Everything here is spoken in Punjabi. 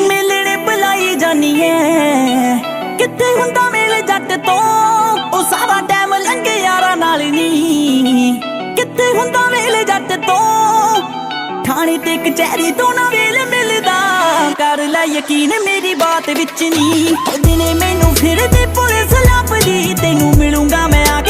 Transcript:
ਮਿਲਣੇ ਬੁਲਾਈ ਜਾਨੀ ਐ ਕਿੱਥੇ ਹੁੰਦਾ ਮੇਲ ਜੱਟ ਤੋਂ ਉਹ ਸਾਰਾ ਟਾਈਮ ਲੰਘੇ ਯਾਰਾਂ ਨਾਲ ਨੀ ਕਿੱਥੇ ਹੁੰਦਾ ਮੇਲ ਜੱਟ ਤੋਂ ਥਾਣੇ ਤੇ ਕਚਹਿਰੀ ਤੋਂ ਨਾ ਵੇਲ ਮਿਲਦਾ ਕਰ ਲੈ ਯਕੀਨ ਮੇਰੀ ਬਾਤ ਵਿੱਚ ਨੀ ਦਿਨੇ ਮੈਨੂੰ ਫਿਰਦੀ ਪੁਲਿਸ ਲੱਭਦੀ ਤੈਨੂੰ ਮਿਲੂੰਗਾ ਮੈਂ ਆ